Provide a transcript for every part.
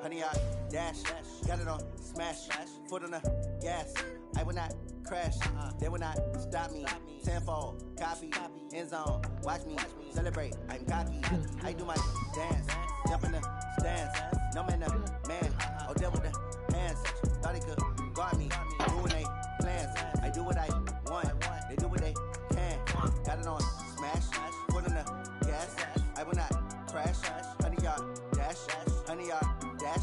100 yard dash. Got it on smash. Foot on the gas. I will not crash. They will not stop me. Tenfold, copy, end zone. Watch me celebrate. I'm cocky. I do my dance. Jump in the stands. No man, man. Odell with the hands. Thought he could guard me. Ruin they plans. I do what I want. They do what they can. Got it on smash. Foot on the gas. I will not crash. 100 yard dash. 100 yard dash.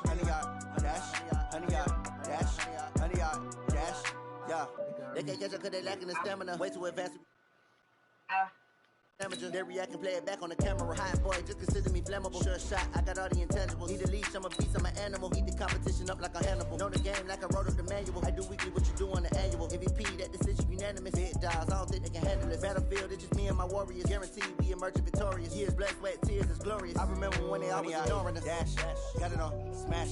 100 yard dash. 100 yard dash. 100 yard dash. Yeah. They can't catch up because they lacking the stamina. Way too advanced. They react and play it back on the camera. Hot boy, just consider me flammable. Sure shot, I got all the intangibles. Need a leash, I'm a beast, I'm an animal. Heat the competition up like a Hannibal. Know the game like I wrote up the manual. I do weekly what you do on the annual. MVP, that decision unanimous. Big dogs, I don't think they can handle it. Battlefield, it's just me and my warriors. Guaranteed we emerging victorious. Years, blood, sweat, tears, it's glorious. I remember when they always ignoring us. Dash, got it on smash.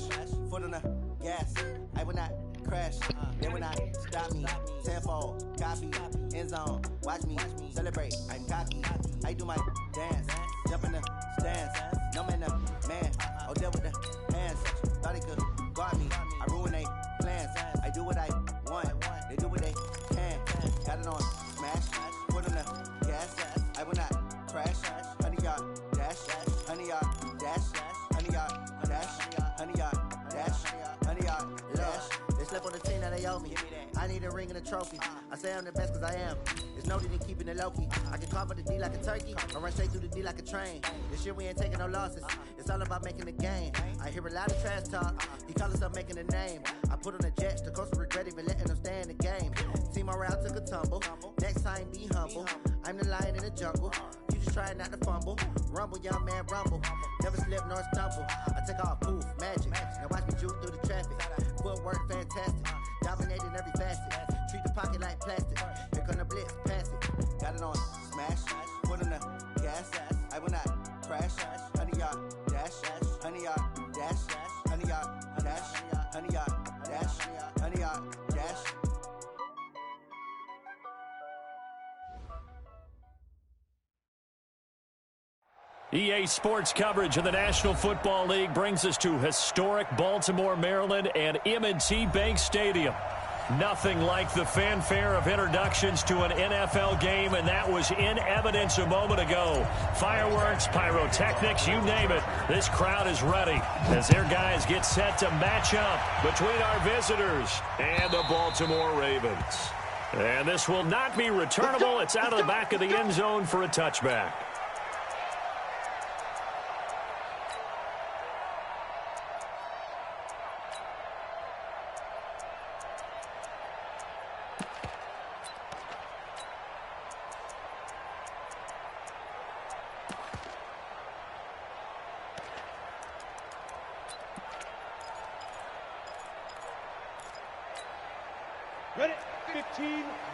Foot on the gas. I will not crash. They will not stop me. Tenfold, copy, end zone. Watch me celebrate. I'm cocky. I do my dance. Jump in the stands. No man, man. Odell with the hands. Thought he could guard me. I ruin they plans. I do what I want. They do what they can. Got it on smash. Foot on the gas. I will not crash. 100 yard dash. 100 yard dash. 100 yard dash. 100 yard dash. 100 yard dash. They slept on the team, now they owe me. I need a ring and a trophy. I say I'm the best cause I am. It's noted in keeping it low-key. I can cover the D like a turkey. I run straight through the D like a train. This year we ain't taking no losses. It's all about making the game. I hear a lot of trash talk. He call himself making a name. I put on the Jets. The coach regret even letting them stay in the game. Team morale took a tumble. Next time be humble. I'm the lion in the jungle. You just try not to fumble. Rumble, young man, rumble. Never slip nor stumble. I take off, poof, magic. Now watch me juke through the traffic. Footwork fantastic. Dominating every facet. Treat the pocket like plastic. Here come the blitz, pass it. Got it on smash. Foot on the gas. I will not crash. 100 yard dash. 100 yard dash. 100 yard dash. 100 yard dash. 100 yard dash. EA Sports coverage of the National Football League brings us to historic Baltimore, Maryland, and M&T Bank Stadium. Nothing like the fanfare of introductions to an NFL game, and that was in evidence a moment ago. Fireworks, pyrotechnics, you name it. This crowd is ready as their guys get set to match up between our visitors and the Baltimore Ravens. And this will not be returnable. It's out of the back of the end zone for a touchback. Ready? 15,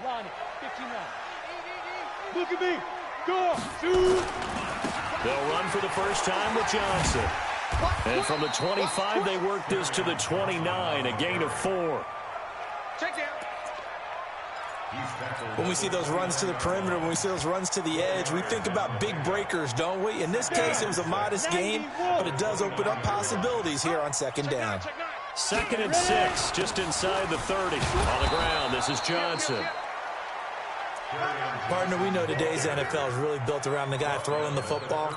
line it. 15 line. Look at me. Go. Shoot. They'll run for the first time with Johnson. And from the 25, they work this to the 29, a gain of 4. Check down. When we see those runs to the perimeter, when we see those runs to the edge, we think about big breakers, don't we? In this case, it was a modest gain, but it does open up possibilities here on second down. 2nd and 6, just inside the 30. On the ground, this is Johnson. Partner, we know today's NFL is really built around the guy throwing the football.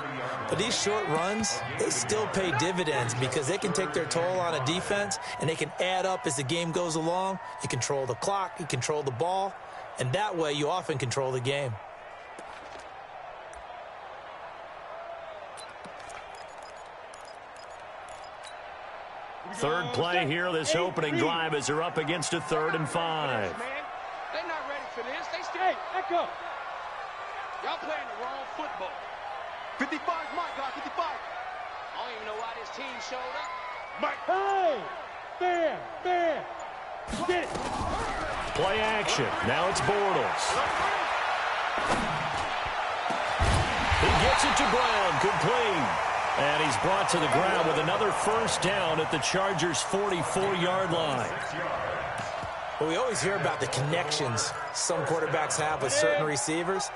But these short runs, they still pay dividends because they can take their toll on a defense, and they can add up as the game goes along. You control the clock, you control the ball, and that way you often control the game. Third play here, this opening drive as they're up against a 3rd and 5. They're not ready for this. They stay. Hey, echo. Y'all playing the wrong football. 55 is my guy, 55. I don't even know why this team showed up. Mike. Hey, fair. Get it. Play action. Now it's Bortles. He gets it to Brown, complete. And he's brought to the ground with another first down at the Chargers' 44-yard line. Well, we always hear about the connections some quarterbacks have with certain receivers.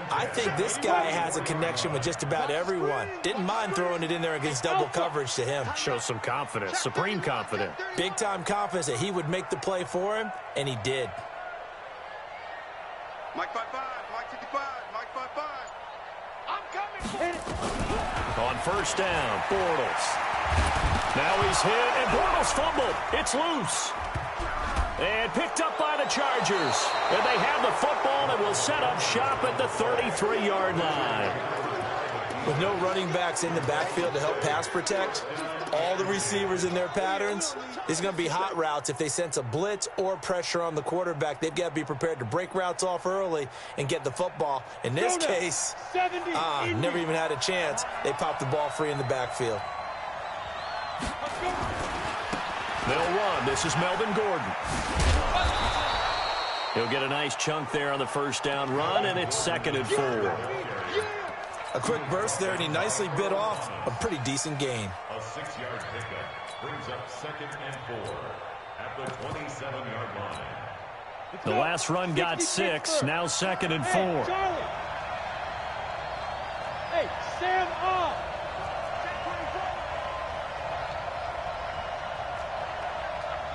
I think this guy has a connection with just about everyone. Didn't mind throwing it in there against double coverage to him. Shows some confidence, supreme confidence. Big-time confidence that he would make the play for him, and he did. Mike 5-5, Mike 55, Mike 5-5. I'm coming. On first down, Bortles. Now he's hit, and Bortles fumbled. It's loose. And picked up by the Chargers. And they have the football and will set up shop at the 33-yard line. With no running backs in the backfield to help pass protect, all the receivers in their patterns, it's going to be hot routes. If they sense a blitz or pressure on the quarterback, they've got to be prepared to break routes off early and get the football. In this case, never even had a chance. They popped the ball free in the backfield. They'll run. This is Melvin Gordon. He'll get a nice chunk there on the first down run, and it's 2nd and 4. A quick burst there, and he nicely bit off a pretty decent gain. A 6-yard pickup brings up 2nd and 4 at the 27-yard line. The last run got 6. Now 2nd and 4. Hey, Charlie. Hey, Sam off.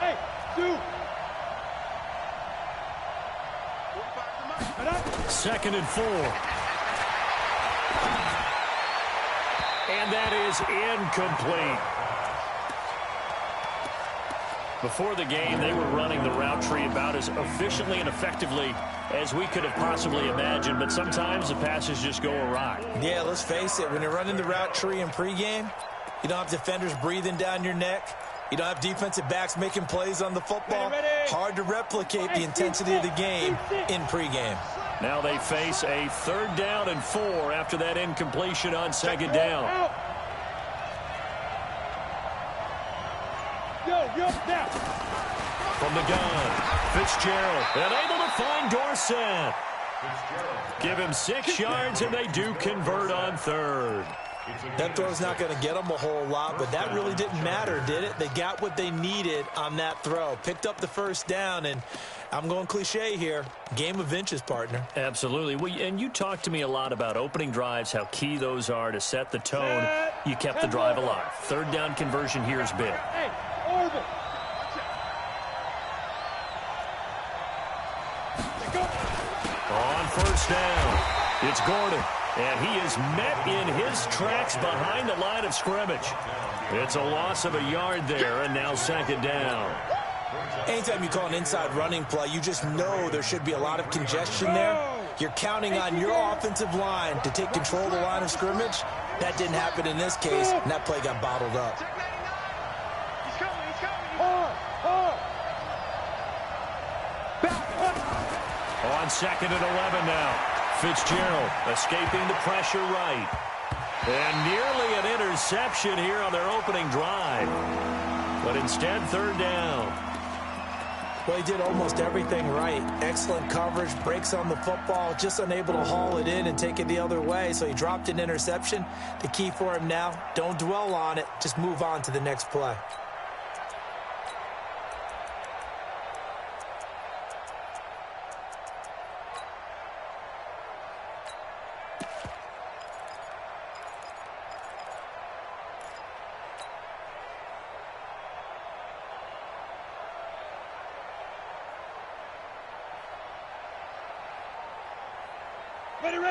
Hey, dude. 2nd and 4. And that is incomplete. Before the game, they were running the route tree about as efficiently and effectively as we could have possibly imagined, but sometimes the passes just go awry. Yeah, let's face it. When you're running the route tree in pregame, you don't have defenders breathing down your neck. You don't have defensive backs making plays on the football. Hard to replicate the intensity of the game in pregame. Now they face a 3rd down and 4 after that incompletion on 2nd down. Now. From the gun, Fitzgerald, and able to find Dorsett. Give him 6 yards, and they do convert on 3rd. That throw's not going to get them a whole lot, but that really didn't matter, did it? They got what they needed on that throw. Picked up the first down, and I'm going cliche here. Game of inches, partner. Absolutely. Well, and you talked to me a lot about opening drives, how key those are to set the tone. You kept the drive alive. 3rd down conversion here is big. Hey, Orbit. On first down, it's Gordon. And he is met in his tracks behind the line of scrimmage. It's a loss of a yard there, and now 2nd down. Anytime you call an inside running play, you just know there should be a lot of congestion there. You're counting on your offensive line to take control of the line of scrimmage. That didn't happen in this case, and that play got bottled up. He's coming. On 2nd and 11 now. Fitzgerald escaping the pressure right. And nearly an interception here on their opening drive. But instead, 3rd down. Well, he did almost everything right. Excellent coverage, breaks on the football, just unable to haul it in and take it the other way. So he dropped an interception. The key for him now, don't dwell on it. Just move on to the next play.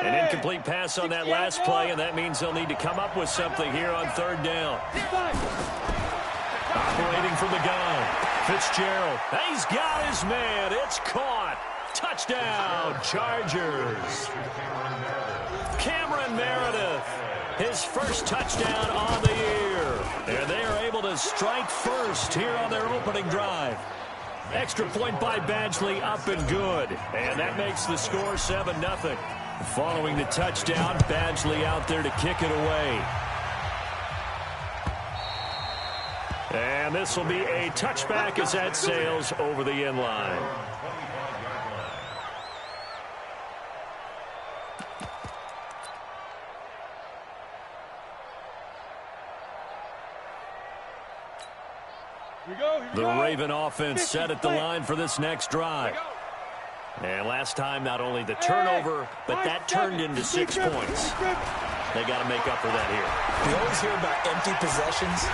An incomplete pass on that last play, and that means they'll need to come up with something here on 3rd down. Operating from the gun, Fitzgerald. He's got his man. It's caught. Touchdown, Chargers. Cameron Meredith, his first touchdown on the year. And they are able to strike first here on their opening drive. Extra point by Badgley, up and good. And that makes the score 7-0. Following the touchdown, Badgley out there to kick it away. And this will be a touchback as that sails over the end line. The Raven offense set at the line for this next drive. And last time, not only the turnover, but that turned into 6 points. They got to make up for that here. We always hear about empty possessions,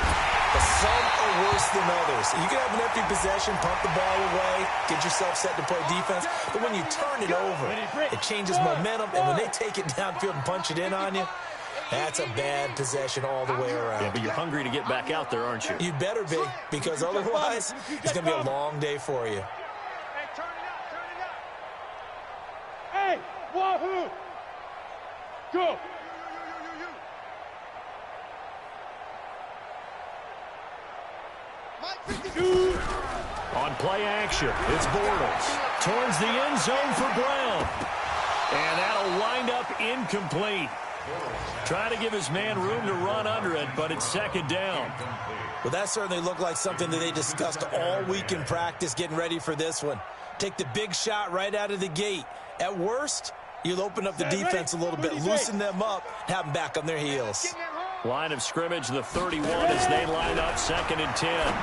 but some are worse than others. You can have an empty possession, pump the ball away, get yourself set to play defense, but when you turn it over, it changes momentum, and when they take it downfield and punch it in on you, that's a bad possession all the way around. Yeah, but you're hungry to get back out there, aren't you? You better be, because otherwise, it's going to be a long day for you. Hey, turn it up, turn it up. Hey, wahoo! Go! On play action, it's Bortles. Towards the end zone for Brown. And that'll wind up incomplete. Trying to give his man room to run under it, but it's second down. Well, that certainly looked like something that they discussed all week in practice getting ready for this one. Take the big shot right out of the gate. At worst, you'll open up the defense a little bit, loosen them up, have them back on their heels. Line of scrimmage, the 31 as they line up, 2nd and 10.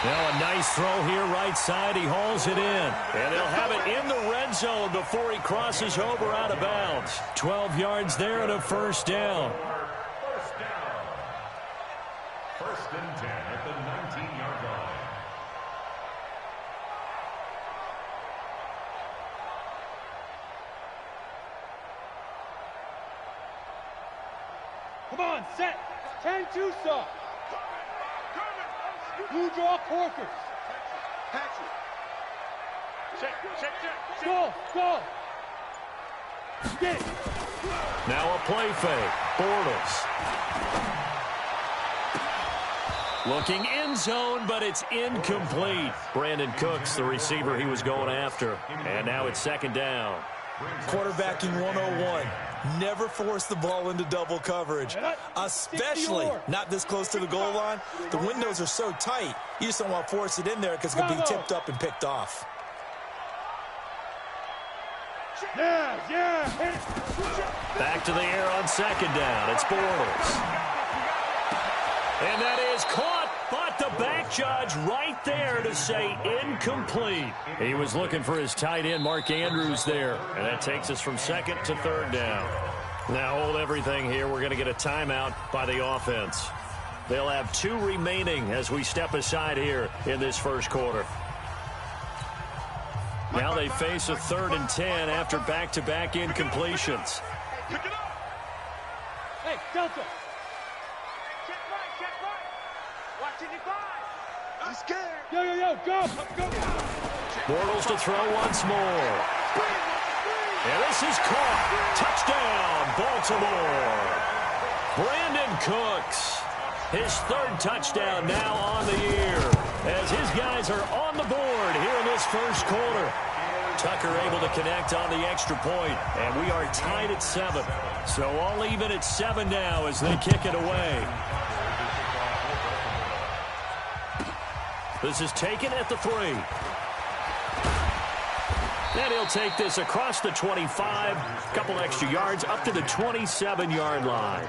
Now a nice throw here, right side. He hauls it in. And they'll have it in the red zone before he crosses over out of bounds. 12 yards there and a first down. First and 10 at the 19-yard line. Come on, set. 10-2 soft. Blue draw Corkers. Patrick. Check. Go, go. Get it. Now a play fake. Bortles. Looking end zone, but it's incomplete. Brandon Cooks, the receiver he was going after. And now it's second down. Quarterbacking 101. Never force the ball into double coverage, especially not this close to the goal line. The windows are so tight, you just don't want to force it in there because it could be tipped up and picked off. Yeah. Back to the air on second down. It's Bortles. And that is caught, but the back judge right there to say incomplete. He was looking for his tight end, Mark Andrews, there. And that takes us from 2nd to 3rd down. Now hold everything here. We're going to get a timeout by the offense. They'll have 2 remaining as we step aside here in this first quarter. Now they face a 3rd and 10 after back-to-back incompletions. Hey, Delta. He's scared. Yo, go. Bortles to throw once more. And this is caught. Touchdown, Baltimore. Brandon Cooks. His 3rd touchdown now on the year as his guys are on the board here in this first quarter. Tucker able to connect on the extra point, and we are tied at 7. So all even at 7 now as they kick it away. This is taken at the 3. And he'll take this across the 25, a couple extra yards up to the 27-yard line.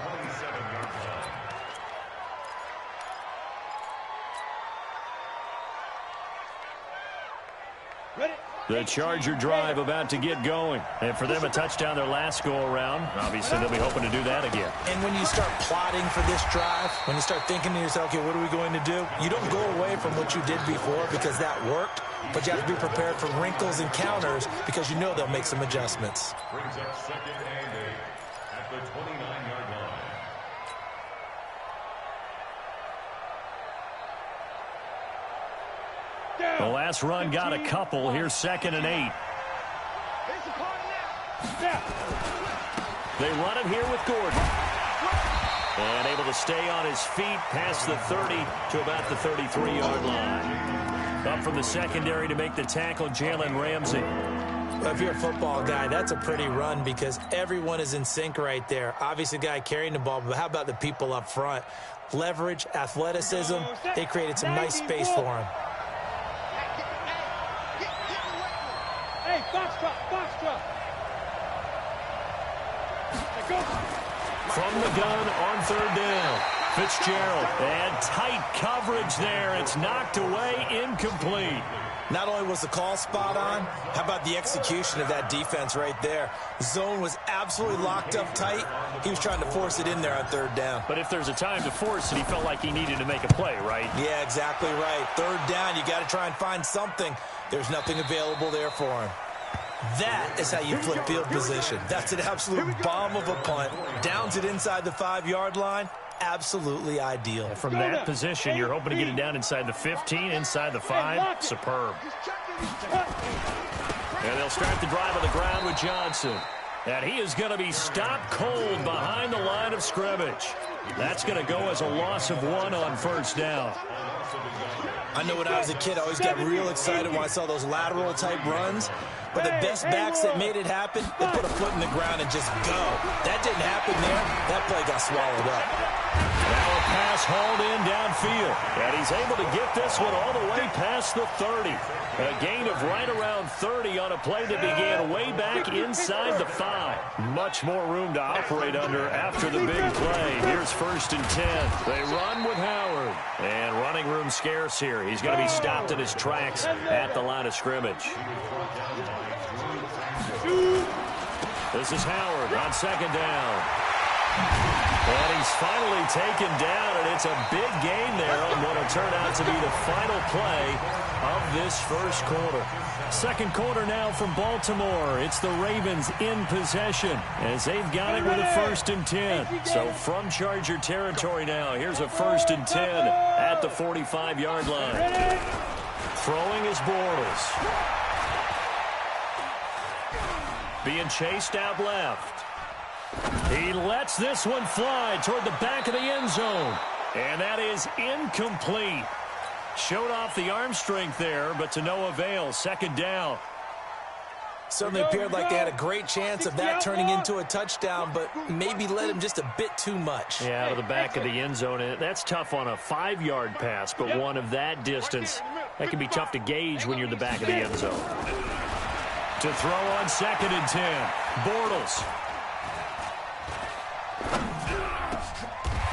The Charger drive about to get going. And for them, a touchdown their last go-around. Obviously, they'll be hoping to do that again. And when you start plotting for this drive, when you start thinking to yourself, okay, what are we going to do? You don't go away from what you did before because that worked, but you have to be prepared for wrinkles and counters because you know they'll make some adjustments. Brings up 2nd and 8 at the 29-yard line. The last run got a couple. Here's 2nd and 8. They run it here with Gordon. And able to stay on his feet past the 30 to about the 33-yard line. Up from the secondary to make the tackle, Jalen Ramsey. Well, if you're a football guy, that's a pretty run because everyone is in sync right there. Obviously, the guy carrying the ball, but how about the people up front? Leverage, athleticism, they created some nice space for him. Hey, foxtrot. From the gun on 3rd down. Fitzgerald, and tight coverage there. It's knocked away, incomplete. Not only was the call spot on, how about the execution of that defense right there? Zone was absolutely locked up tight. He was trying to force it in there on third down. But if there's a time to force it, he felt like he needed to make a play, right? Yeah, exactly right. Third down, you got to try and find something. There's nothing available there for him. That is how you flip field position. That's an absolute bomb of a punt. Downs it inside the 5-yard line. Absolutely ideal. From that position, you're hoping to get it down inside the 15, inside the 5. Superb. And they'll start the drive on the ground with Johnson. And he is going to be stopped cold behind the line of scrimmage. That's going to go as a loss of 1 on first down. I know when I was a kid, I always got real excited when I saw those lateral-type runs. But the best backs that made it happen, they put a foot in the ground and just go. That didn't happen there. That play got swallowed up. Now a pass hauled in downfield. And he's able to get this one all the way past the 30. A gain of right around 30 on a play that began way back inside the 5. Much more room to operate under after the big play. Here's 1st and 10. They run with Howard. And running room scarce here. He's going to be stopped in his tracks at the line of scrimmage. This is Howard on 2nd down. And he's finally taken down, and it's a big gain there on what will turn out to be the final play of this first quarter. Second quarter now from Baltimore. It's the Ravens in possession as they've got it with a 1st and 10. So from Charger territory now, here's a 1st and 10 at the 45-yard line. Throwing is Bortles. Being chased out left. He lets this one fly toward the back of the end zone. And that is incomplete. Showed off the arm strength there, but to no avail. 2nd down. Certainly appeared like they had a great chance of that turning into a touchdown, but maybe led him just a bit too much. Yeah, out of the back of the end zone. And that's tough on a 5-yard pass, but one of that distance, that can be tough to gauge when you're in the back of the end zone. To throw on 2nd and 10. Bortles.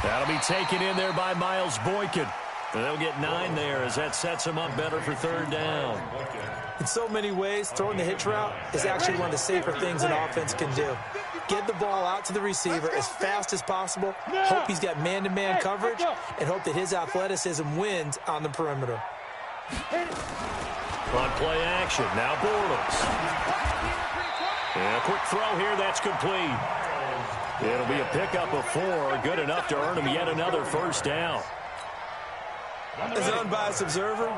That'll be taken in there by Miles Boykin. And they'll get 9 there as that sets him up better for 3rd down. In so many ways, throwing the hitch route is actually one of the safer things an offense can do. Get the ball out to the receiver as fast as possible, hope he's got man-to-man coverage, and hope that his athleticism wins on the perimeter. On play action, now Bortles. And a quick throw here, that's complete. It'll be a pickup of 4, good enough to earn him yet another 1st down. As an unbiased observer,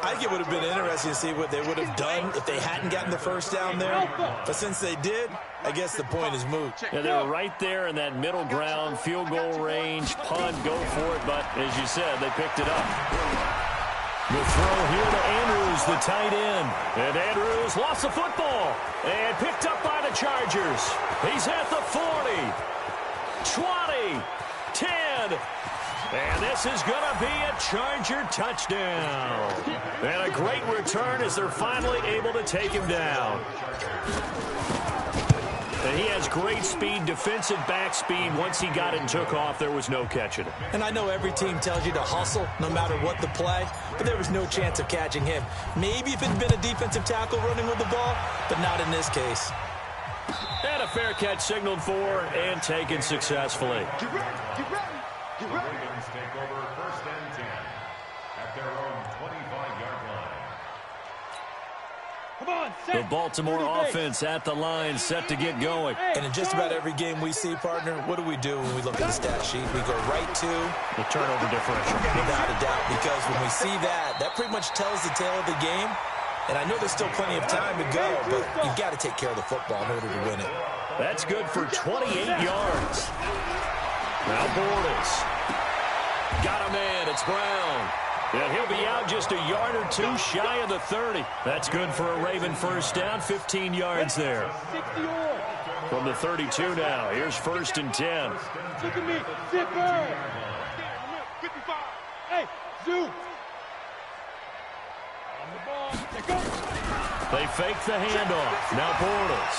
I think it would have been interesting to see what they would have done if they hadn't gotten the 1st down there. But since they did, I guess the point is moot. Yeah, they were right there in that middle ground, field goal range, punt, go for it. But as you said, they picked it up. The throw here to Andrews, the tight end. And Andrews lost the football and picked up by the Chargers. He's at the 40, 20, 10. And this is going to be a Charger touchdown. And a great return as they're finally able to take him down. And he has great speed, defensive back speed. Once he got it and took off, there was no catching it. And I know every team tells you to hustle no matter what the play, but there was no chance of catching him. Maybe if it had been a defensive tackle running with the ball, but not in this case. And a fair catch signaled for and taken successfully. The Ravens take over 1st and 10 at their own 25-yard line. Come on, the Baltimore offense at the line, set to get going. And in just about every game we see, partner, what do we do when we look at the stat sheet? We go right to the turnover differential. Without a doubt, because when we see that, that pretty much tells the tale of the game. And I know there's still plenty of time to go, but you've got to take care of the football in order to win it. That's good for 28 yards. Now Bortles. Got a man, it's Brown. And he'll be out just a yard or 2 shy of the 30. That's good for a Raven 1st down, 15 yards there. From the 32 now, here's 1st and 10. Look at me, zipper. 55. Hey, Zoo. On the ball, they go. They fake the handoff. Now Bortles.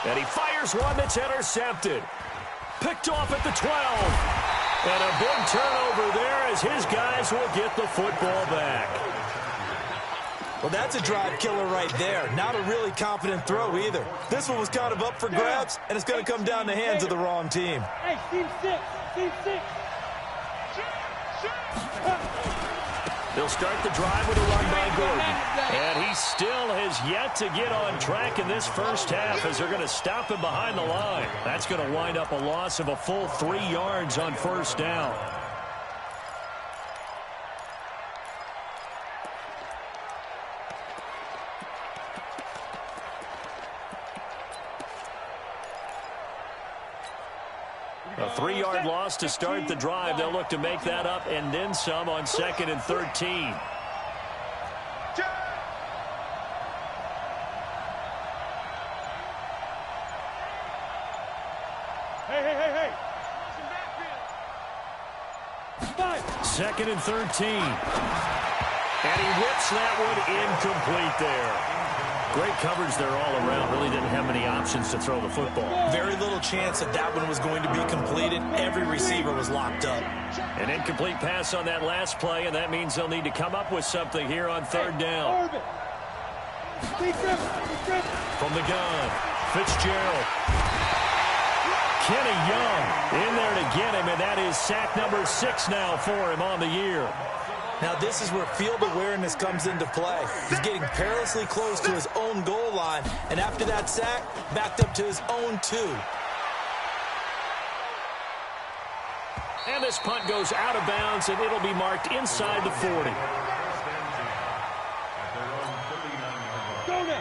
And he fires one that's intercepted. Picked off at the 12. And a big turnover there as his guys will get the football back. Well, that's a drive killer right there. Not a really confident throw either. This one was kind of up for grabs, and it's going to come down the hands of the wrong team. Hey, team 6. Team 6. They'll start the drive with a run by Gordon. And he still has yet to get on track in this first half as they're going to stop him behind the line. That's going to wind up a loss of a full 3 yards on first down. A 3-yard loss to start the drive. They'll look to make that up and then some on 2nd and 13. Hey. 2nd and 13. And he whips that one incomplete there. Great coverage there all around. Really didn't have many options to throw the football. Very little chance that that one was going to be completed. Every receiver was locked up. An incomplete pass on that last play, and that means they'll need to come up with something here on 3rd down. From the gun, Fitzgerald. Kenny Young in there to get him, and that is sack number 6 now for him on the year. Now, this is where field awareness comes into play. He's getting perilously close to his own goal line, and after that sack, backed up to his own 2. And this punt goes out of bounds, and it'll be marked inside the 40.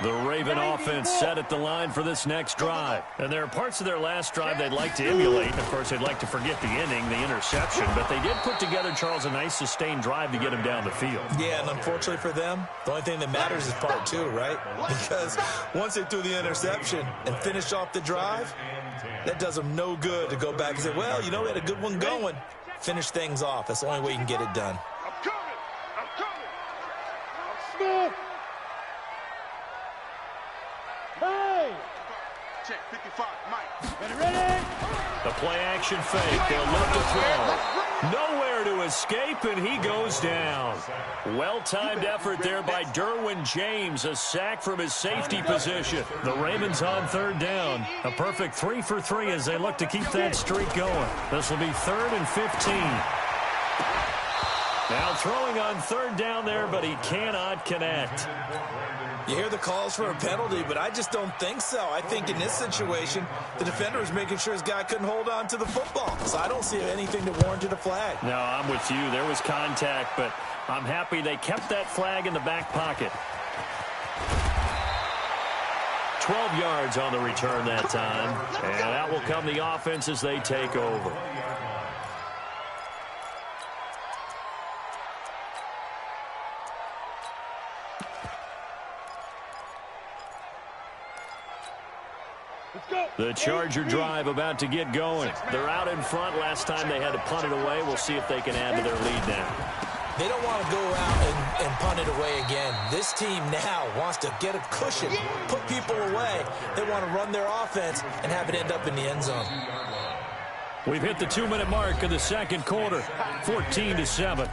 The Raven offense set at the line for this next drive. And there are parts of their last drive they'd like to emulate. Of course, they'd like to forget the inning, the interception. But they did put together, Charles, a nice sustained drive to get him down the field. Yeah, and unfortunately for them, the only thing that matters is part 2, right? Because once they threw the interception and finished off the drive, that does them no good to go back and say, well, you know, we had a good one going. Finish things off. That's the only way you can get it done. I'm coming. Hey! Check 55, Mike. Ready? The play-action fake. They'll look to throw. Nowhere to escape, and he goes down. Well-timed effort there by Derwin James. A sack from his safety position. The Ravens on 3rd down. A perfect 3 for 3 as they look to keep that streak going. This will be 3rd and 15. Now throwing on 3rd down there, but he cannot connect. You hear the calls for a penalty, but I just don't think so. I think in this situation, the defender was making sure his guy couldn't hold on to the football. So I don't see anything that warranted a flag. No, I'm with you. There was contact, but I'm happy they kept that flag in the back pocket. 12 yards on the return that time. And out will come the offense as they take over. The Charger drive about to get going. They're out in front. Last time they had to punt it away. We'll see if they can add to their lead now. They don't want to go out and punt it away again. This team now wants to get a cushion, put people away. They want to run their offense and have it end up in the end zone. We've hit the 2-minute mark of the 2nd quarter, 14-7.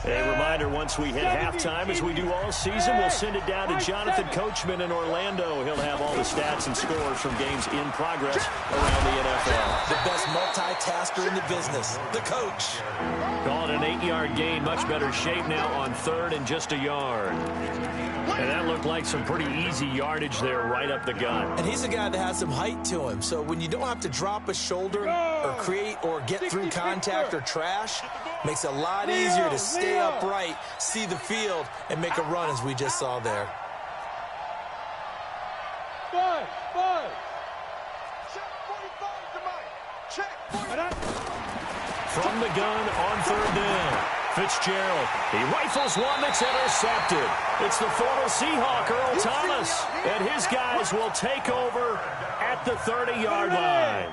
A reminder, once we hit halftime, as we do all season, we'll send it down to Jonathan Coachman in Orlando. He'll have all the stats and scores from games in progress around the NFL. The best multitasker in the business, the coach. Call it an 8-yard gain, much better shape now on 3rd and just a yard. And that looked like some pretty easy yardage there right up the gut. And he's a guy that has some height to him, so when you don't have to drop a shoulder or create or get through contact or trash, makes it a lot easier to stay upright, see the field, and make a run as we just saw there. Five. Check 45 to Mike. Check 45. From the gun on 3rd down. Fitzgerald, he rifles one that's intercepted. It's the former Seahawk, Earl Thomas, and his guys will take over at the 30-yard line.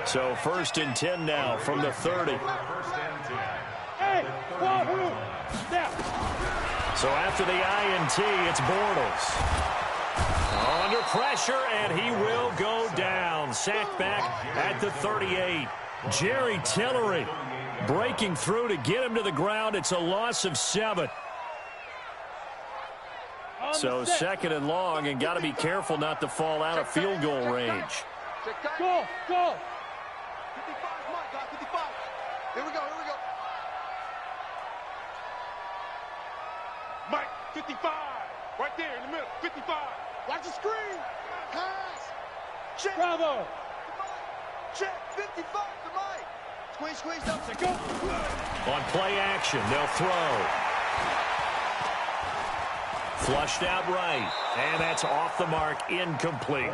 So 1st and 10 now from the 30. Hey, snap. So after the INT, it's Bortles. Under pressure, and he will go down. Sacked back at the 38. Jerry Tillery breaking through to get him to the ground. It's a loss of 7. So 2nd and long, and got to be careful not to fall out of field goal range. Go, go. 55, Mike, got 55. Here we go, here we go. Mike, 55. Right there in the middle, 55. Watch the screen. Pass. Check. Bravo. Check. 55 to Mike. Squeeze, squeeze, up. Go. On play action, they'll throw. Flushed out right, and that's off the mark, incomplete.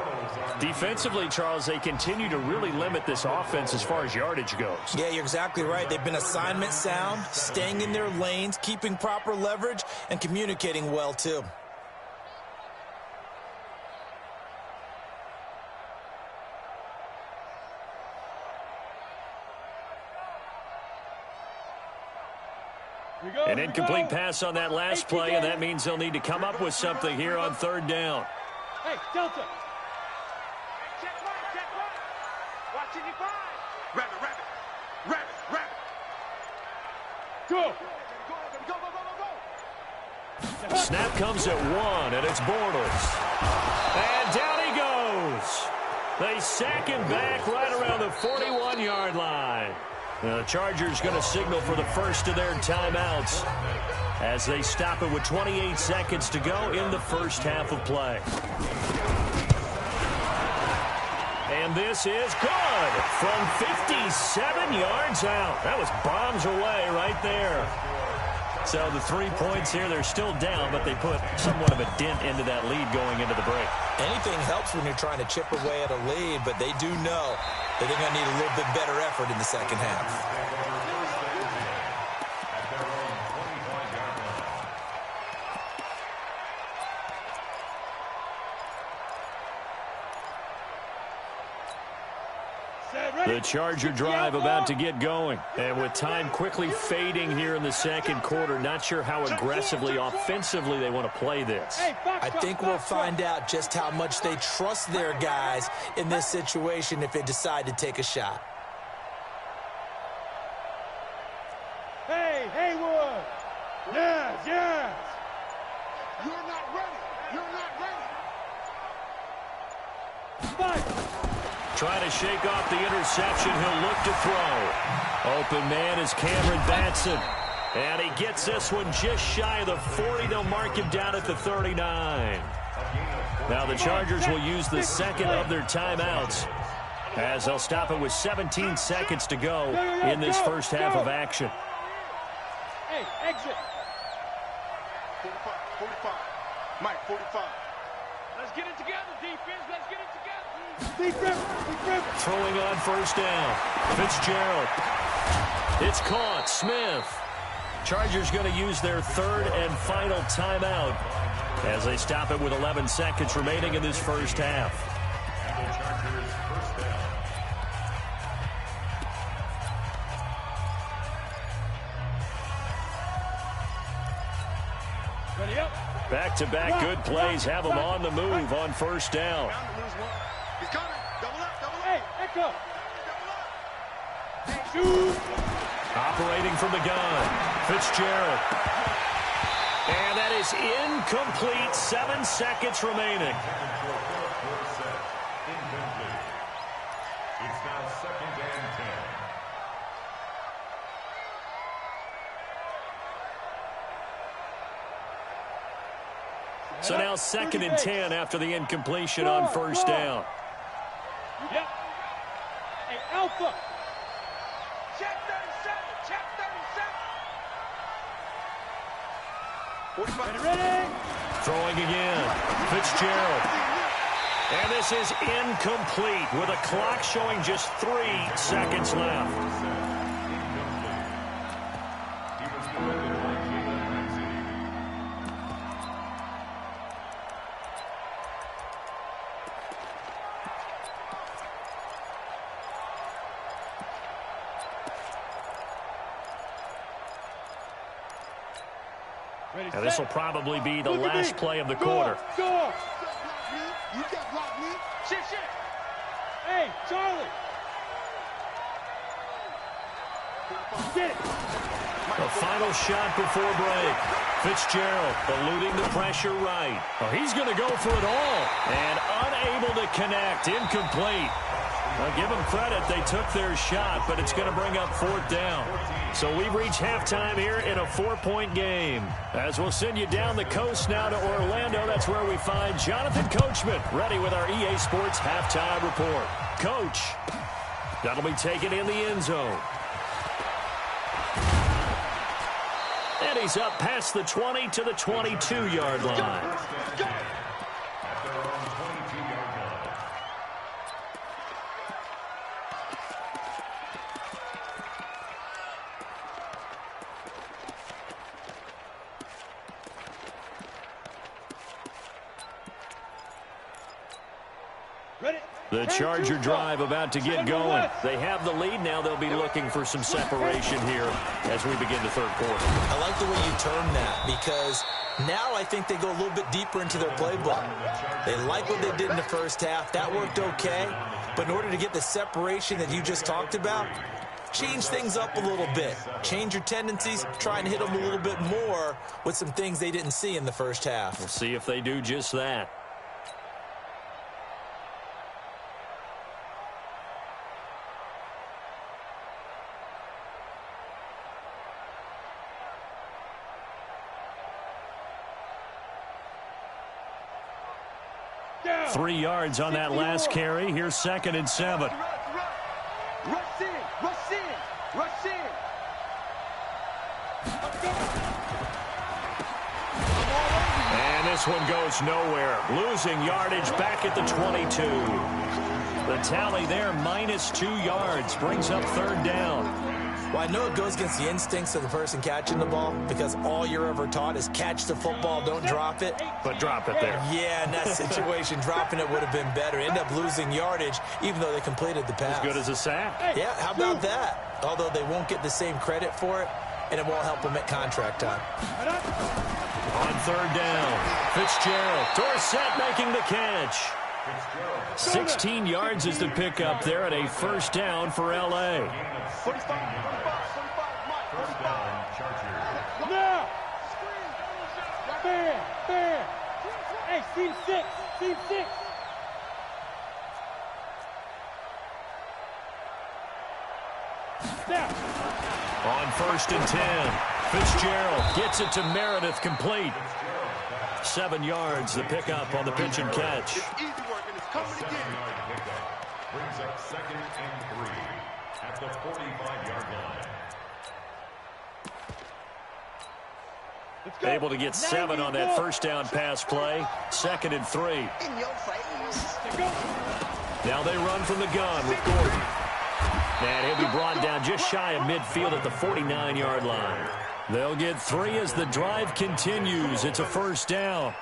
Defensively, Charles, they continue to really limit this offense as far as yardage goes. Yeah, you're exactly right. They've been assignment sound, staying in their lanes, keeping proper leverage, and communicating well, too. An incomplete pass on that last play, and that means they'll need to come up with something here on 3rd down. Hey, Delta. Check right. Watch 55. Rabbit. Go. Go. Snap comes at 1, and it's Bortles. And down he goes. They sack him back right around the 41-yard line. The Chargers going to signal for the first of their timeouts as they stop it with 28 seconds to go in the first half of play. And this is good from 57 yards out. That was bombs away right there. So the 3 points here, they're still down, but they put somewhat of a dent into that lead going into the break. Anything helps when you're trying to chip away at a lead, but they do know that they're going to need a little bit better effort in the second half. The Charger drive about to get going. And with time quickly fading here in the second quarter, not sure how aggressively, offensively they want to play this. I think we'll find out just how much they trust their guys in this situation if they decide to take a shot. Hey, Haywood. Yes. You're not ready. Fight. Trying to shake off the interception. He'll look to throw. Open man is Cameron Batson. And he gets this one just shy of the 40. They'll mark him down at the 39. Now the Chargers will use the second of their timeouts as they'll stop it with 17 seconds to go in this first half of action. Hey, exit. 45. Mike, 45. Let's get it together, defense. Let's get it together. Deep grip. Throwing on first down. Fitzgerald. It's caught. Smith. Chargers going to use their third and final timeout as they stop it with 11 seconds remaining in this first half. Ready up. Back-to-back good plays have them on the move on first down. He's coming. Double up. Hey, echo. Shoot. Operating from the gun. Fitzgerald. And that is incomplete. 7 seconds remaining. It's now 2nd and 10. So now 2nd and 10 after the incompletion on first down. Yep. Hey, Alpha. Check 37. Ready. Throwing again. Fitzgerald. And this is incomplete with a clock showing just 3 seconds left. And this will probably be the last play of the quarter. Go! You can't block me. Shit. Hey, Charlie. Get it. The final shot before break. Fitzgerald eluding the pressure right. Oh, he's going to go for it all. And unable to connect. Incomplete. Well, give them credit. They took their shot, but it's going to bring up 4th down. So we've reached halftime here in a 4-point game. As we'll send you down the coast now to Orlando, that's where we find Jonathan Coachman ready with our EA Sports halftime report. Coach, that'll be taken in the end zone. And he's up past the 20 to the 22-yard line. The Charger drive about to get going. They have the lead now. They'll be looking for some separation here as we begin the third quarter. I like the way you term that because now I think they go a little bit deeper into their playbook. They like what they did in the first half. That worked okay. But in order to get the separation that you just talked about, change things up a little bit. Change your tendencies. Try and hit them a little bit more with some things they didn't see in the first half. We'll see if they do just that. Down. 3 yards on that last carry. Here's 2nd and 7. Rush in. And this one goes nowhere. Losing yardage back at the 22. The tally there, -2 yards. Brings up 3rd down. Well, I know it goes against the instincts of the person catching the ball because all you're ever taught is catch the football, don't drop it. But drop it there. Yeah, in that situation, dropping it would have been better. End up losing yardage, even though they completed the pass. As good as a sack. Yeah, how about that? Although they won't get the same credit for it, and it won't help them at contract time. On 3rd down, Fitzgerald. Dorsett making the catch. 16 yards is the pickup there at a 1st down for L.A. Now! Fair! Hey, team 6! Down! On 1st and 10, Fitzgerald gets it to Meredith, complete. 7 yards, the pickup on the pitch and catch. It's easy work, and it's coming again. Brings up 2nd and 3 at the 45-yard line. Able to get 7 on that 1st down pass play. 2nd and 3. In your face. Now they run from the gun with Gordon. And he'll be brought down just shy of midfield at the 49-yard line. They'll get 3 as the drive continues. It's a 1st down.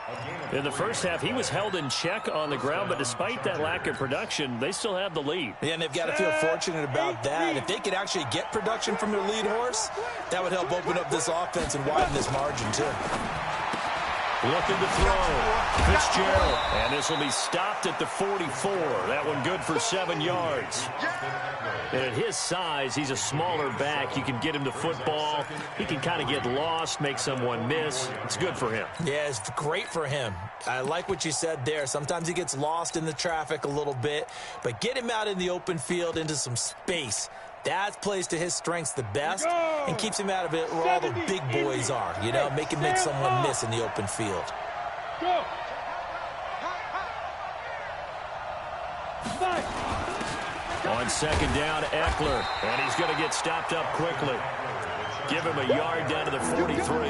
In the first half, he was held in check on the ground, but despite that lack of production, they still have the lead. Yeah, and they've got to feel fortunate about that. If they could actually get production from their lead horse, that would help open up this offense and widen this margin, too. Looking to throw. Fitzgerald. And this will be stopped at the 44. That one good for 7 yards. And at his size, he's a smaller back. You can get him to football. He can kind of get lost, make someone miss. It's good for him. Yeah, it's great for him. I like what you said there. Sometimes he gets lost in the traffic a little bit, but get him out in the open field into some space. That plays to his strengths the best and keeps him out of it where all the big boys are, you know, make him make someone miss in the open field. Go! On 2nd down, Eckler, and he's going to get stopped up quickly. Give him a yard down to the 43.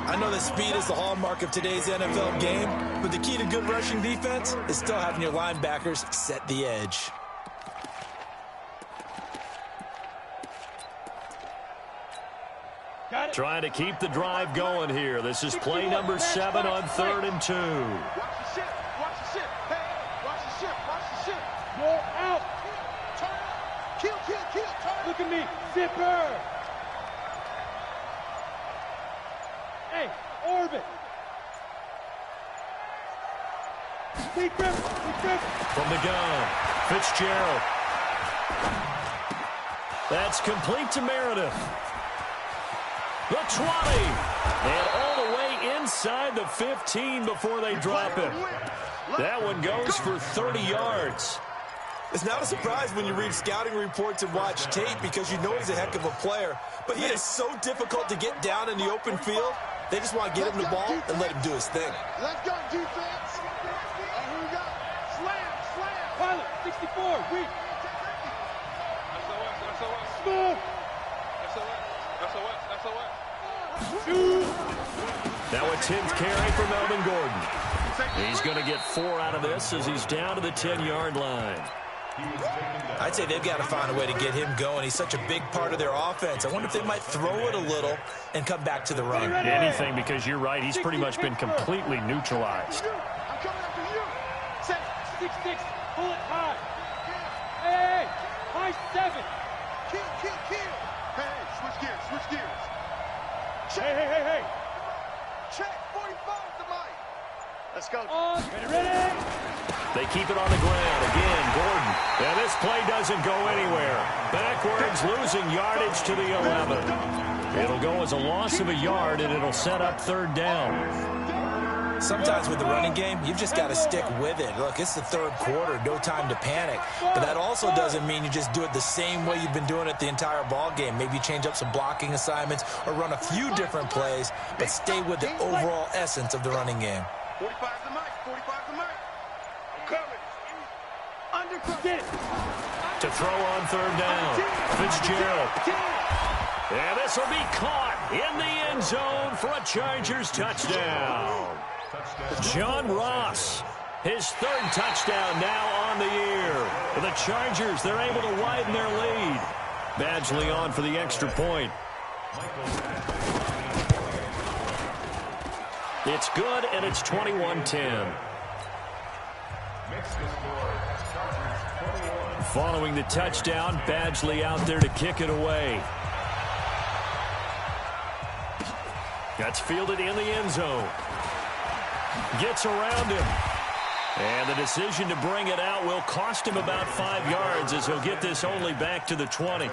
I know that speed is the hallmark of today's NFL game, but the key to good rushing defense is still having your linebackers set the edge. Trying to keep the drive going here. This is play number 7 on 3rd and 2. Watch the ship. Hey, watch the ship. Roll out! Kill. Turn. Look at me. Zipper! Hey, orbit. Deep grip, deep grip. From the gun, Fitzgerald. That's complete to Meredith. The 20. And all the way inside the 15 before they drop it. That one goes for 30 yards. It's not a surprise when you read scouting reports and watch tape because you know he's a heck of a player. But he is so difficult to get down in the open field. They just want to get him the ball and let him do his thing. Let's go, defense. And here we go. Slam, slam. Pilot, 64, weak. SOS. Smooth. SOS. Shoot. Now a 10th carry for Melvin Gordon. He's going to get 4 out of this as he's down to the 10-yard line. I'd say they've got to find a way to get him going. He's such a big part of their offense. I wonder if they might throw it a little and come back to the run. Anything, because you're right. He's pretty much been completely neutralized. I'm coming after you. Set. 6-6, pull it high. Hey, high 7. Kill. Hey, switch gears. Check. Hey. Check. 45 to Mike. Let's go. Ready. They keep it on the ground. Again, Gordon. And this play doesn't go anywhere. Backwards, losing yardage to the 11. It'll go as a loss of a yard, and it'll set up 3rd down. Sometimes with the running game, you've just got to stick with it. Look, it's the 3rd quarter, no time to panic. But that also doesn't mean you just do it the same way you've been doing it the entire ball game. Maybe change up some blocking assignments or run a few different plays, but stay with the overall essence of the running game. 45 to Mike. I'm coming. Get it. To throw on 3rd down. Fitzgerald. And this will be caught in the end zone for a Chargers touchdown. John Ross, his 3rd touchdown now on the year. For the Chargers, they're able to widen their lead. Badgley on for the extra point. It's good, and it's 21-10. Following the touchdown, Badgley out there to kick it away. That's fielded in the end zone. Gets around him. And the decision to bring it out will cost him about 5 yards as he'll get this only back to the 20.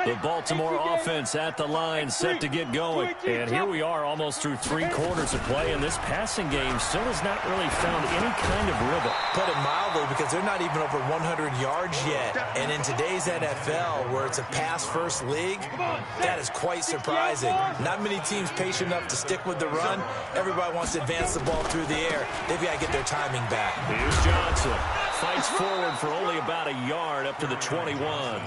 The Baltimore offense at the line, set to get going. And here we are almost through 3 quarters of play, and this passing game still has not really found any kind of rhythm. Put it mildly, because they're not even over 100 yards yet. And in today's NFL, where it's a pass-first league, that is quite surprising. Not many teams patient enough to stick with the run. Everybody wants to advance the ball through the air. They've got to get their timing back. Here's Johnson. Fights forward for only about a yard up to the 21.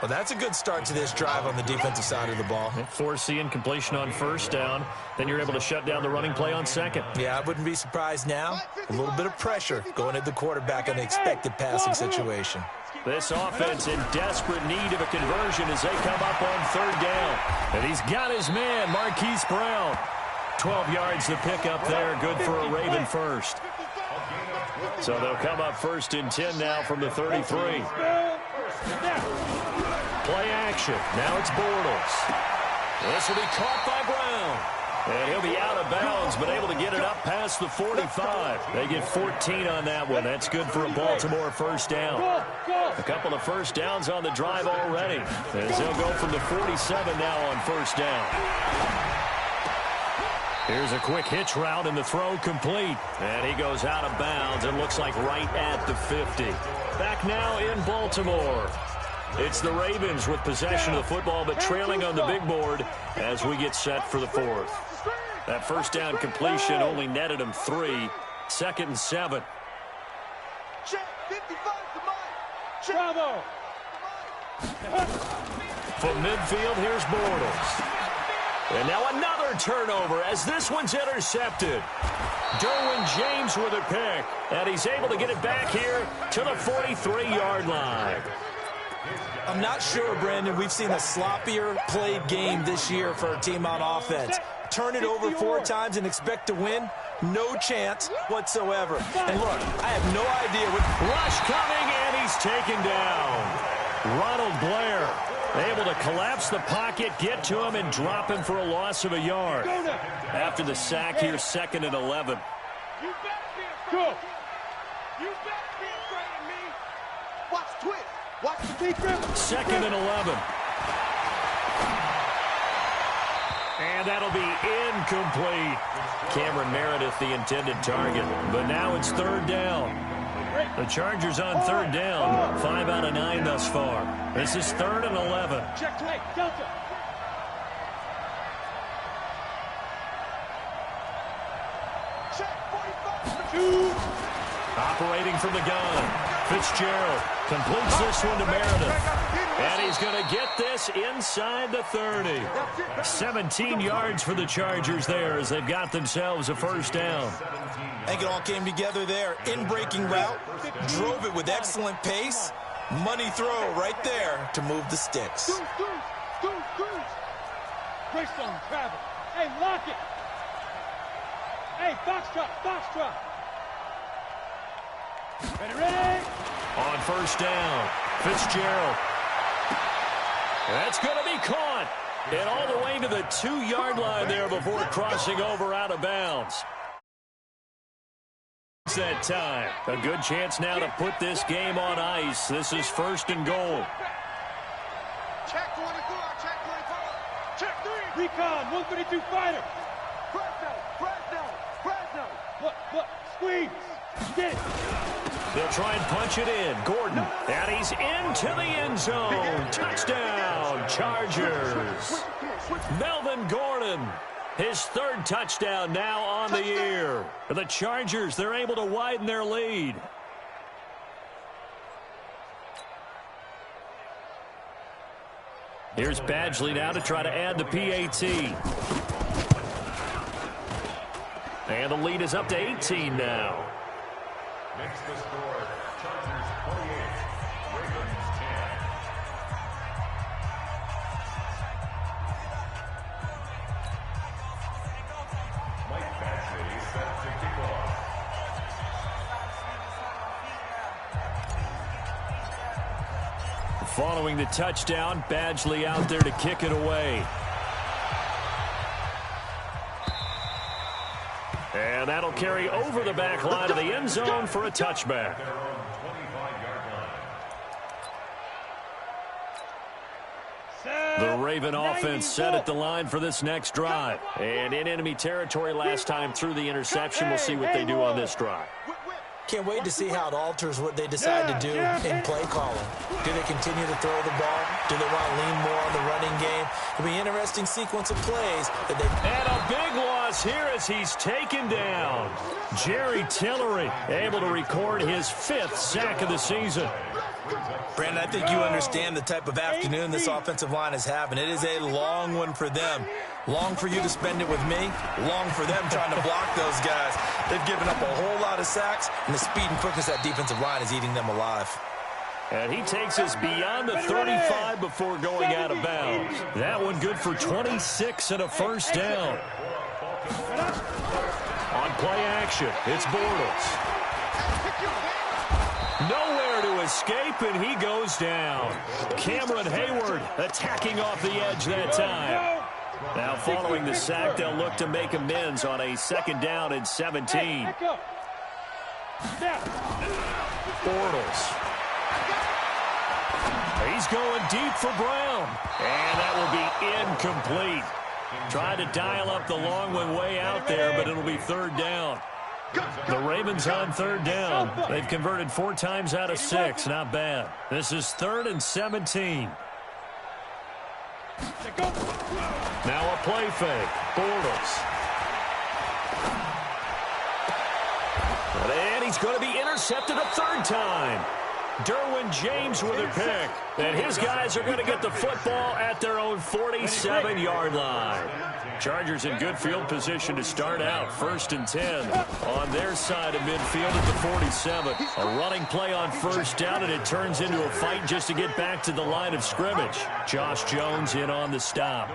Well, that's a good start to this drive on the defensive side of the ball. Force the incompletion on 1st down. Then you're able to shut down the running play on 2nd. Yeah, I wouldn't be surprised now. A little bit of pressure going at the quarterback in an expected passing situation. This offense in desperate need of a conversion as they come up on 3rd down. And he's got his man, Marquise Brown. 12 yards to pick up there. Good for a Raven first. So they'll come up 1st and 10 now from the 33. Play action. Now it's Bortles. This will be caught by Brown. And he'll be out of bounds, but able to get it up past the 45. They get 14 on that one. That's good for a Baltimore 1st down. A couple of 1st downs on the drive already, as they'll go from the 47 now on 1st down. Here's a quick hitch route, and the throw complete. And he goes out of bounds. It looks like right at the 50. Back now in Baltimore. It's the Ravens with possession of the football, but trailing on the big board as we get set for the 4th. That 1st down completion only netted him 3. 2nd and 7. Check. 55 to Mike. Bravo. From midfield, here's Bortles. And now another turnover as this one's intercepted. Derwin James with a pick, and he's able to get it back here to the 43-yard line. I'm not sure, Brandon, we've seen a sloppier played game this year for a team on offense. Turn it over 4 times and expect to win. No chance whatsoever. And look, I have no idea what... Rush coming, and he's taken down. Ronald Blair able to collapse the pocket, get to him, and drop him for a loss of a yard. After the sack here, 2nd and 11. You better be afraid. You better be afraid of me. Watch the twist. Watch the deep grip. 2nd and 11. And that'll be incomplete. Cameron Meredith, the intended target. But now it's 3rd down. The Chargers on 3rd down. 5 out of 9 thus far. This is 3rd and 11. Check play. Delta. Check 45. 2. Operating from the gun. Fitzgerald completes this one to Meredith. And he's going to get this inside the 30. 17 yards for the Chargers there as they've got themselves a 1st down. I think it all came together there. In-breaking route. Drove it with excellent pace. Money throw right there to move the sticks. Greystone travel. Hey, lock it. Hey, box drop. Ready? On 1st down, Fitzgerald. That's going to be caught. And all the way to the 2-yard line there before crossing over out of bounds. That time. A good chance now to put this game on ice. This is 1st and goal. Check 24. Check 24. Check 3. Recon, 132 fighter. Fresno. Look. Squeeze. Get it. They'll try and punch it in. Gordon. And he's into the end zone. Touchdown, Chargers. Melvin Gordon. His 3rd touchdown now on the year. For the Chargers, they're able to widen their lead. Here's Badgley now to try to add the PAT. And the lead is up to 18 now. Makes the score Chargers 28, Ravens 10. Mike Badgley set to kick off. Following the touchdown, Badgley out there to kick it away. And that'll carry over the back line of the end zone for a touchback. The Raven offense set at the line for this next drive. And in enemy territory last time through the interception. We'll see what they do on this drive. Can't wait to see how it alters what they decide to do in play calling. Do they continue to throw the ball? Do they want to lean more on the running game? It'll be an interesting sequence of plays. And a big loss here as he's taken down. Jerry Tillery able to record his 5th sack of the season. Brandon, I think you understand the type of afternoon this offensive line is having. It is a long one for them. Long for you to spend it with me. Long for them trying to block those guys. They've given up a whole lot of sacks, and the speed and quickness of that defensive line is eating them alive. And he takes us beyond the 35 before going out of bounds. That one good for 26 and a 1st down. On play action, it's Bortles. Nowhere to escape, and he goes down. Cameron Hayward attacking off the edge that time. Now following the sack, they'll look to make amends on a 2nd down and 17. Bortles. He's going deep for Brown. And that will be incomplete. Tried to dial up the long one way out there, but it'll be 3rd down. The Ravens on 3rd down. They've converted 4 times out of 6. Not bad. This is 3rd and 17. Now a play fake. Bortles. And he's going to be intercepted a 3rd time. Derwin James with a pick. And his guys are going to get the football at their own 47-yard line. Chargers in good field position to start out. 1st and 10 on their side of midfield at the 47. A running play on 1st down, and it turns into a fight just to get back to the line of scrimmage. Josh Jones in on the stop.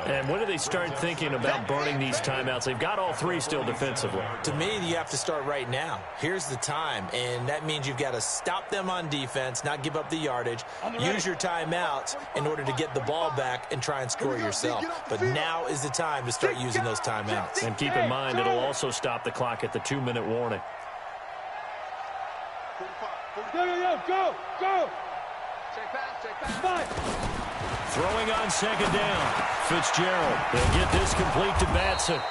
And when do they start thinking about burning these timeouts? They've got all three still defensively. To me, you have to start right now. Here's the time, and that means you've got to stop them on defense, not give up the yardage, use your timeouts in order to get the ball back and try and score yourself. But now is the time to start using those timeouts. And keep in mind, it'll also stop the clock at the 2-minute warning. Go! Check pass. Throwing on second down. Fitzgerald. They'll get this complete to Batson.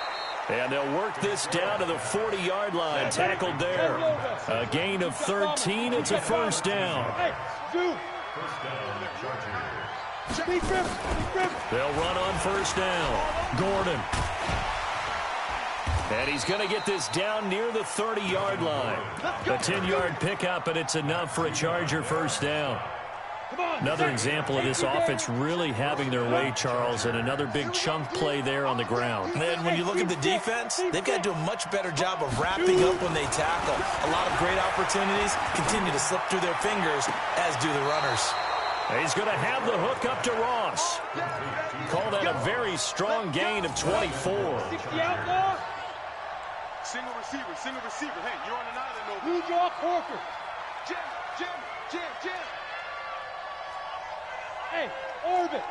And they'll work this down to the 40-yard line. Tackled there. A gain of 13. It's a first down. They'll run on first down. Gordon. And he's going to get this down near the 30-yard line. A 10-yard pickup, and it's enough for a Charger first down. Another example of this offense really having their way, Charles, and another big chunk play there on the ground. And then when you look at the defense, they've got to do a much better job of wrapping up when they tackle. A lot of great opportunities continue to slip through their fingers, as do the runners. He's going to have the hook up to Ross. Call that a very strong gain of 24. Single receiver. Hey, you're on an island over. New draw Corker. Jim. Hey, orbit.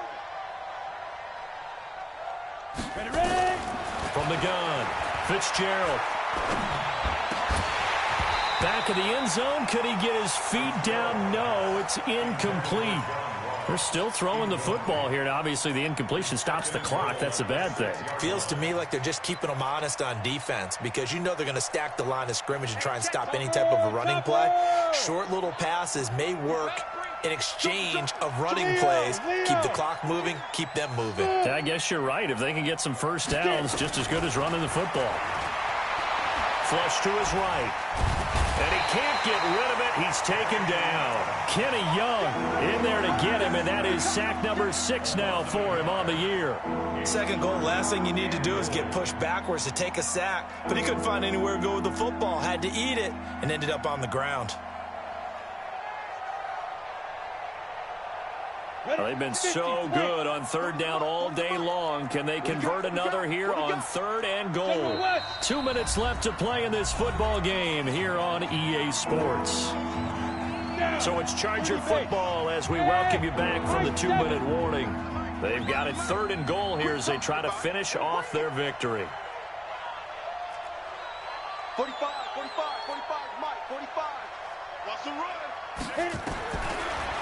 Ready. From the gun, Fitzgerald. Back of the end zone. Could he get his feet down? No, it's incomplete. They're still throwing the football here. Now, obviously, the incompletion stops the clock. That's a bad thing. Feels to me like they're just keeping them honest on defense because you know they're going to stack the line of scrimmage and try and stop any type of a running play. Short little passes may work in exchange of running plays. Keep the clock moving, keep them moving. I guess you're right. If they can get some first downs, just as good as running the football. Flush to his right. And he can't get rid of it. He's taken down. Kenny Young in there to get him, and that is sack number 6 now for him on the year. Second goal, last thing you need to do is get pushed backwards to take a sack. But he couldn't find anywhere to go with the football. Had to eat it and ended up on the ground. Well, they've been so good on third down all day long. Can they convert another here on third and goal? 2 minutes left to play in this football game here on EA Sports. So it's Charger football as we welcome you back from the 2-minute warning. They've got it third and goal here as they try to finish off their victory. 45, Mike, 45. Wants to run.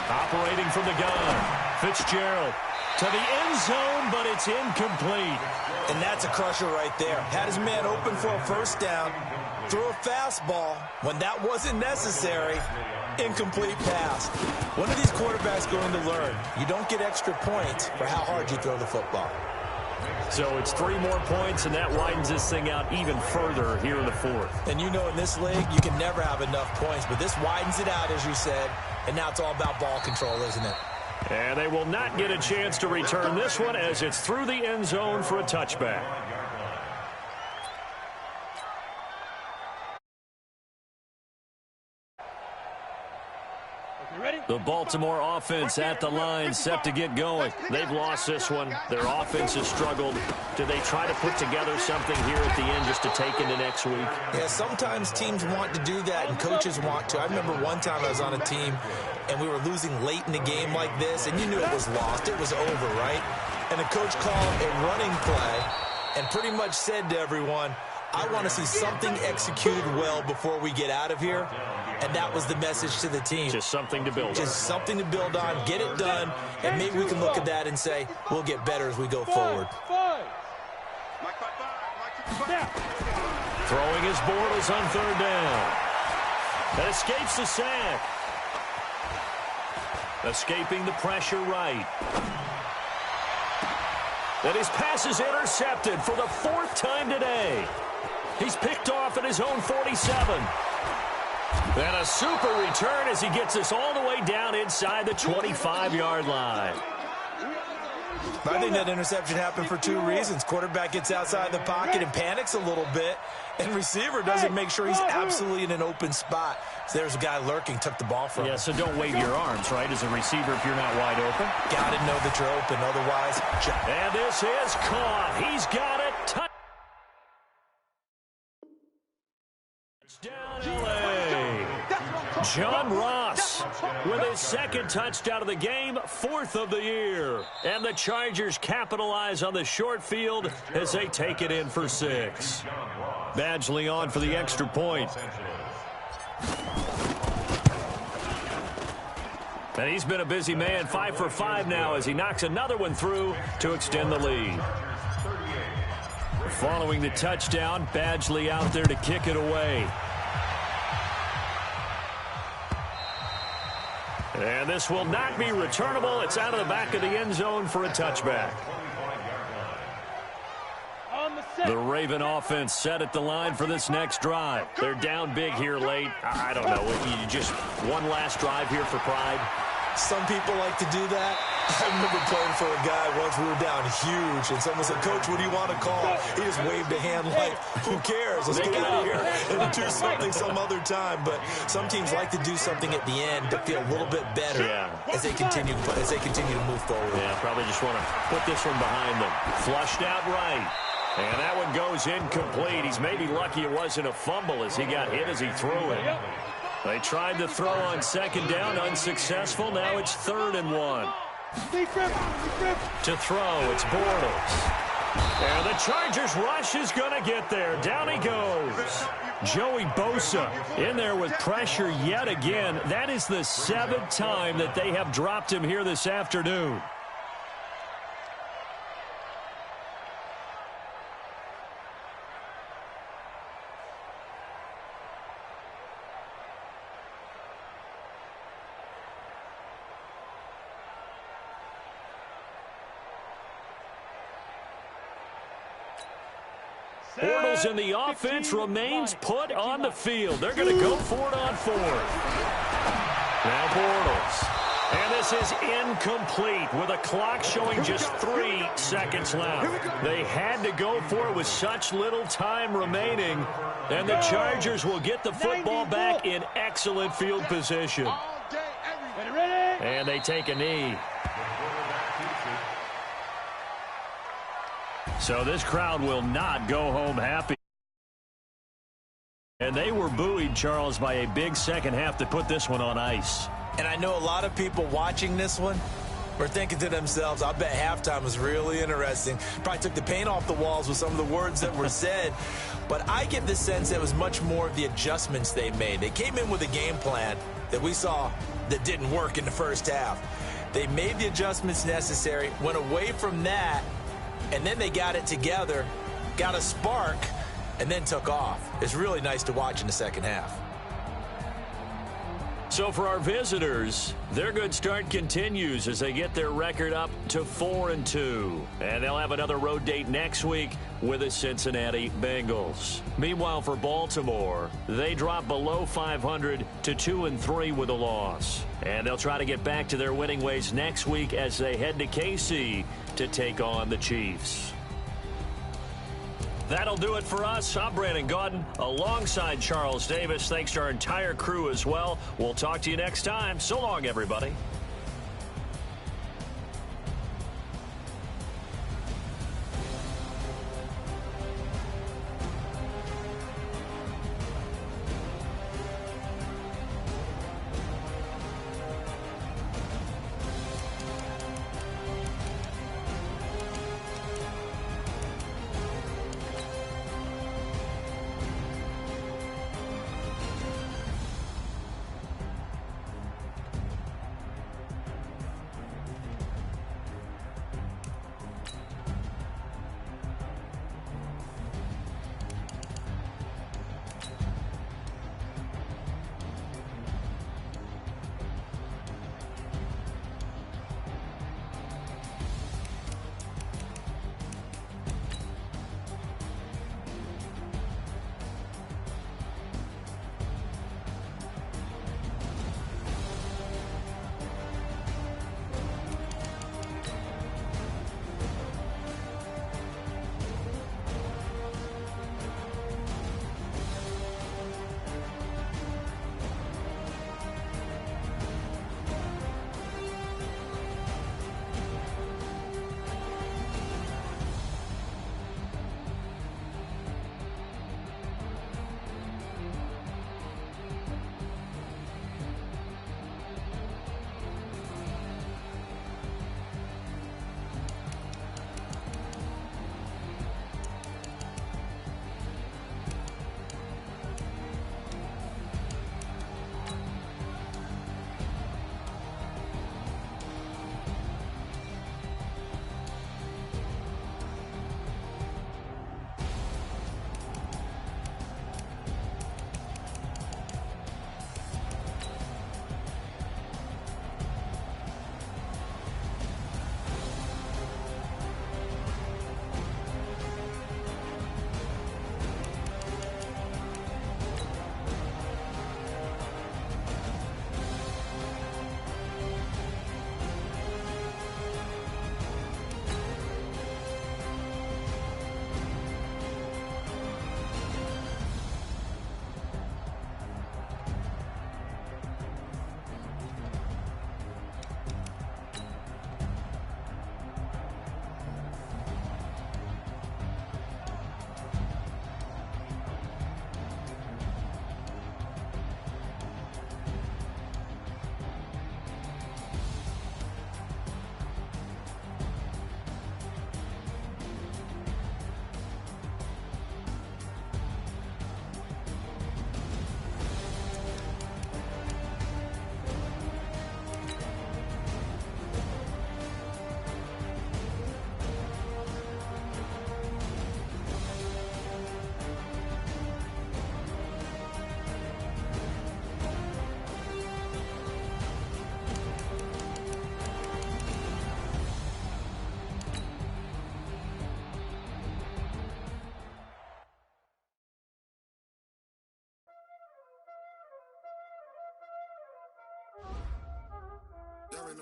Operating from the gun, Fitzgerald to the end zone, but it's incomplete. And that's a crusher right there. Had his man open for a first down, threw a fastball when that wasn't necessary, incomplete pass. When are these quarterbacks going to learn? You don't get extra points for how hard you throw the football. So it's 3 more points, and that widens this thing out even further here in the fourth. And you know in this league, you can never have enough points, but this widens it out, as you said, and now it's all about ball control, isn't it? And they will not get a chance to return this one as it's through the end zone for a touchback. The Baltimore offense at the line, set to get going. They've lost this one. Their offense has struggled. Do they try to put together something here at the end just to take into next week? Yeah, sometimes teams want to do that, and coaches want to. I remember one time I was on a team, and we were losing late in a game like this, and you knew it was lost. It was over, right? And the coach called a running play and pretty much said to everyone, I want to see something executed well before we get out of here. And that was the message to the team. Just something to build on. Just something to build on, get it done, and maybe we can look at that and say, we'll get better as we go forward. Throwing his Bortles on third down. That escapes the sack. Escaping the pressure right. That his pass is intercepted for the 4th time today. He's picked off at his own 47. And a super return as he gets us all the way down inside the 25-yard line. I think that interception happened for two reasons. Quarterback gets outside the pocket and panics a little bit, and receiver doesn't make sure he's absolutely in an open spot. So there's a guy lurking, took the ball from him. Yeah, so don't wave your arms, right, as a receiver if you're not wide open. Got to know that you're open, otherwise. And this is caught. He's got it. Touchdown, LA. John Ross with his second touchdown of the game, 4th of the year. And the Chargers capitalize on the short field as they take it in for 6. Badgley on for the extra point. And he's been a busy man, 5 for 5 now as he knocks another one through to extend the lead. Following the touchdown, Badgley out there to kick it away. And this will not be returnable. It's out of the back of the end zone for a touchback. The Raven offense set at the line for this next drive. They're down big here late. I don't know. You just one last drive here for pride. Some people like to do that. I remember playing for a guy once. We were down huge, and someone said, "Coach, what do you want to call?" He just waved a hand like, "Who cares? Let's get out of here and do something some other time." But some teams like to do something at the end to feel a little bit better as they continue to move forward. Yeah, probably just want to put this one behind them. Flushed out right. And that one goes incomplete. He's maybe lucky it wasn't a fumble as he got hit as he threw it. They tried to throw on second down, unsuccessful. Now it's 3rd and 1. To throw, it's Bortles. And the Chargers rush is going to get there. Down he goes. Joey Bosa in there with pressure yet again. That is the 7th time that they have dropped him here this afternoon. Bortles in the offense remains put on the field. They're going to go for it on 4th. Now Bortles. And this is incomplete with a clock showing just 3 seconds left. They had to go for it with such little time remaining. And the Chargers will get the football back in excellent field position. And they take a knee. So this crowd will not go home happy. And they were buoyed, Charles, by a big second half to put this one on ice. And I know a lot of people watching this one were thinking to themselves, I bet halftime was really interesting. Probably took the paint off the walls with some of the words that were said. But I get the sense that it was much more of the adjustments they made. They came in with a game plan that we saw that didn't work in the first half. They made the adjustments necessary, went away from that, and then they got it together, got a spark, and then took off. It's really nice to watch in the second half. So for our visitors, their good start continues as they get their record up to 4-2. And they'll have another road date next week with the Cincinnati Bengals. Meanwhile, for Baltimore, they drop below 500 to 2-3 with a loss. And they'll try to get back to their winning ways next week as they head to KC to take on the Chiefs. That'll do it for us. I'm Brandon Gaudin alongside Charles Davis. Thanks to our entire crew as well. We'll talk to you next time. So long, everybody.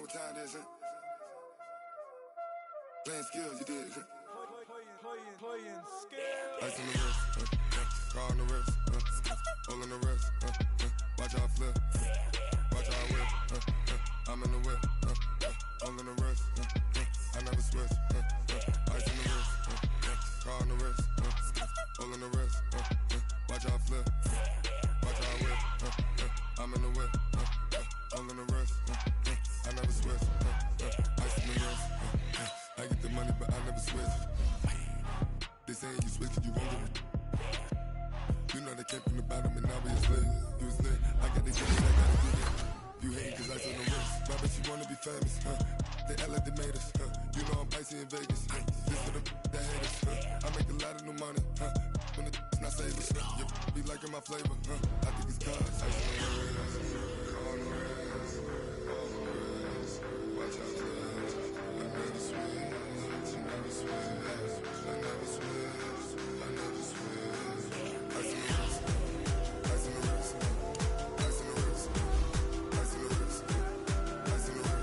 what time it is, huh? Playing skills, you did. Playing skills. Ice on the wrist, car on the wrist, hole in the wrist, watch how I flip, watch how I whip, I'm in the whip, hole in the wrist, I never switch, ice on the wrist, car on the wrist, hole in the wrist, watch how I flip, watch how I whip, I'm in the whip, hole in the wrist, I never switch, ice on the wrist, I get the money but I never switch. They saying you switch, you won't get it. You know they came from the bottom and now we is lit. You was lit, I got to get it, I gotta get it. You hate cause I on the wrist. Now bet you wanna be famous, They act like they made us, You know I'm icy in Vegas, This for the that hate us, I make a lot of new money, When the not savers, You be liking my flavor, I think it's cause I on the wrist, on the wrist, on the wrist. Watch out, I never switch, I never switch. I never switch, I never switch. Ice in the wrist, ice in the wrist, ice in the wrist, ice in the wrist, ice in the wrist,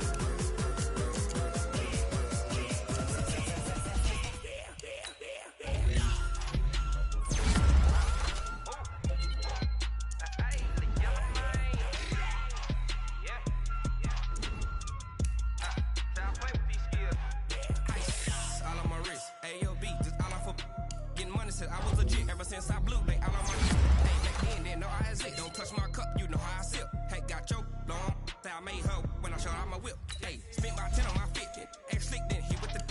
I was legit ever since I blew back all on my hey, back then, didn't know I had it. Don't touch my cup, you know how I sip. Hey, got your long, I made her when I showed out my whip. Hey, spent about 10 on my fit. Ex slick, then hit with the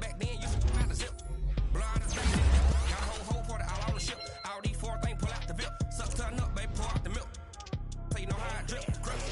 back then, you had a zip. Blind as back then, got a whole party all on the ship. All these four things pull out the VIP. Suck turn up, baby, pour out the milk. So you know how I drip. Crush.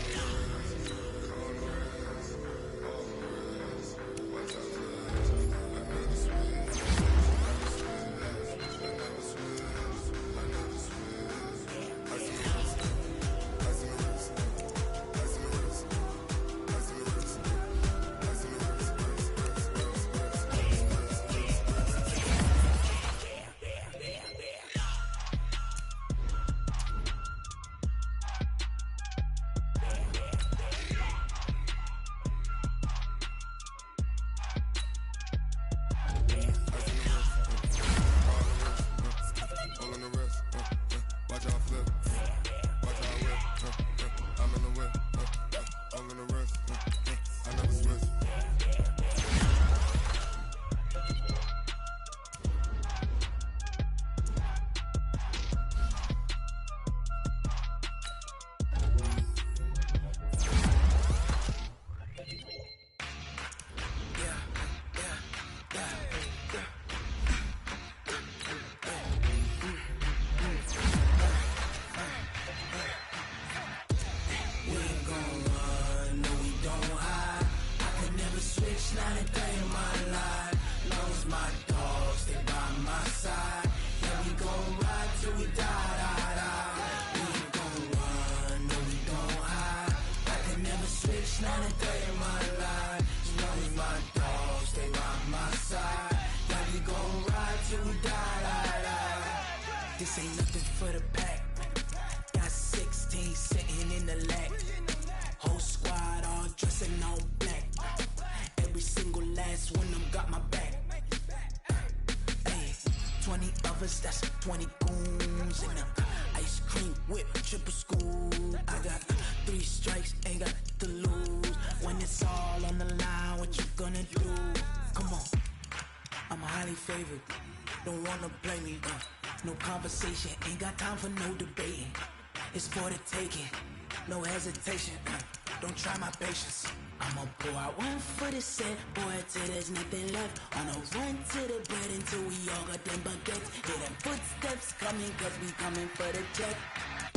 This ain't nothing for the pack. Got 16 sitting in the lag. Whole squad all dressing all black. Every single last one of them got my back. Hey, 20 of us, that's 20 goons in them. Ice cream whip, triple school. I got 3 strikes, ain't got to lose. When it's all on the line, what you gonna do? Come on, I'm highly favored. Don't wanna play me, no conversation, ain't got time for no debating. It's for the taking, no hesitation. Don't try my patience. I'ma pour out one for the set, boy, till there's nothing left. On a run to the bread until we all got them baguettes. Hear them footsteps coming, cause we coming for the check.